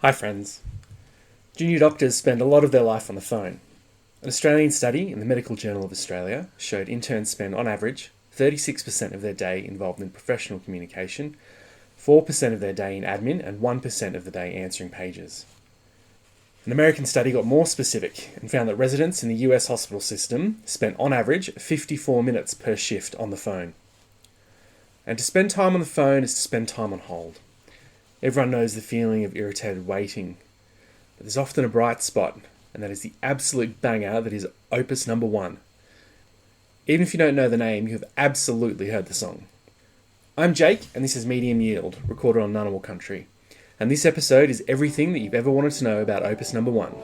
Hi friends. Junior doctors spend a lot of their life on the phone. An Australian study in the Medical Journal of Australia showed interns spend on average 36% of their day involved in professional communication, 4% of their day in admin and 1% of the day answering pages. An American study got more specific and found that residents in the US hospital system spent on average 54 minutes per shift on the phone. And to spend time on the phone is to spend time on hold. Everyone knows the feeling of irritated waiting, but there's often a bright spot, and that is the absolute banger that is Opus Number 1. Even if you don't know the name, you have absolutely heard the song. I'm Jake, and this is Medium Yield, recorded on Ngunnawal country, and this episode is everything that you've ever wanted to know about Opus Number 1.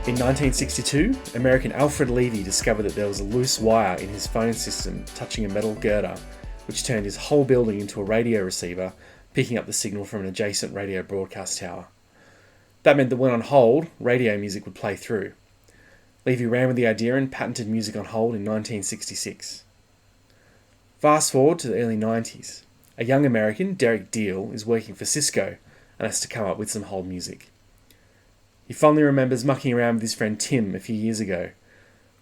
In 1962, American Alfred Levy discovered that there was a loose wire in his phone system touching a metal girder, which turned his whole building into a radio receiver, picking up the signal from an adjacent radio broadcast tower. That meant that when on hold, radio music would play through. Levy ran with the idea and patented music on hold in 1966. Fast forward to the early 90s. A young American, Derek Deal, is working for Cisco and has to come up with some hold music. He fondly remembers mucking around with his friend Tim a few years ago.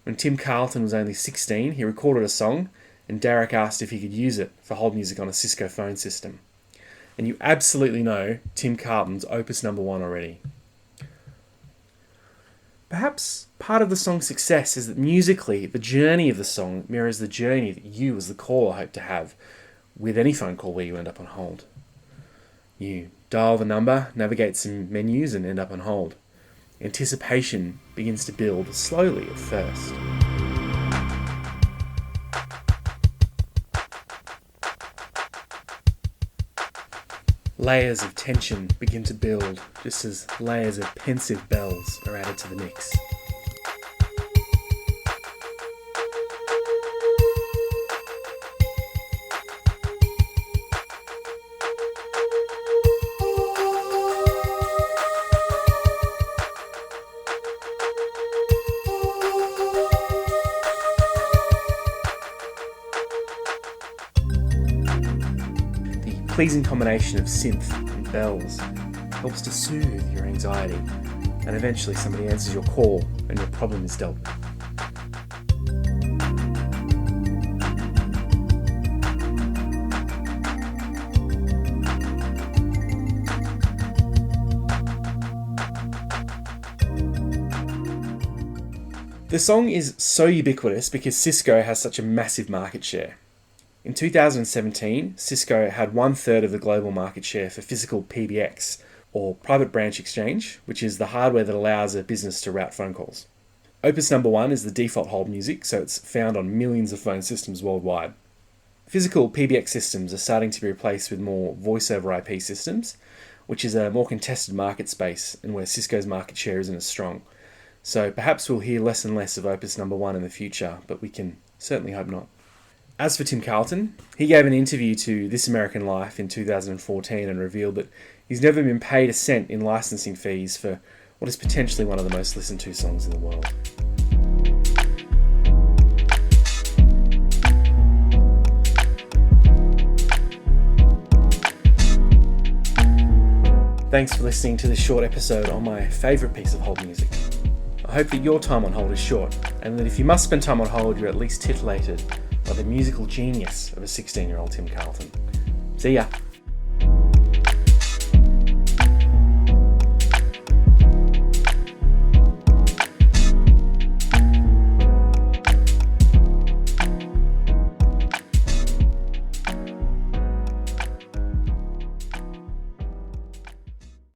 When Tim Carlton was only 16, he recorded a song, and Derek asked if he could use it for hold music on a Cisco phone system. And you absolutely know Tim Carlton's Opus Number 1 already. Perhaps part of the song's success is that musically, the journey of the song mirrors the journey that you as the caller hope to have with any phone call where you end up on hold. You dial the number, navigate some menus, and end up on hold. Anticipation begins to build slowly at first. Layers of tension begin to build just as layers of pensive bells are added to the mix. Pleasing combination of synth and bells helps to soothe your anxiety, and eventually somebody answers your call and your problem is dealt with. The song is so ubiquitous because Cisco has such a massive market share. In 2017, Cisco had 1/3 of the global market share for physical PBX, or private branch exchange, which is the hardware that allows a business to route phone calls. Opus Number 1 is the default hold music, so it's found on millions of phone systems worldwide. Physical PBX systems are starting to be replaced with more voice over IP systems, which is a more contested market space and where Cisco's market share isn't as strong. So perhaps we'll hear less and less of Opus Number 1 in the future, but we can certainly hope not. As for Tim Carlton, he gave an interview to This American Life in 2014 and revealed that he's never been paid a cent in licensing fees for what is potentially one of the most listened to songs in the world. Thanks for listening to this short episode on my favourite piece of hold music. I hope that your time on hold is short, and that if you must spend time on hold, you're at least titillated by the musical genius of a 16-year-old Tim Carlton. See ya!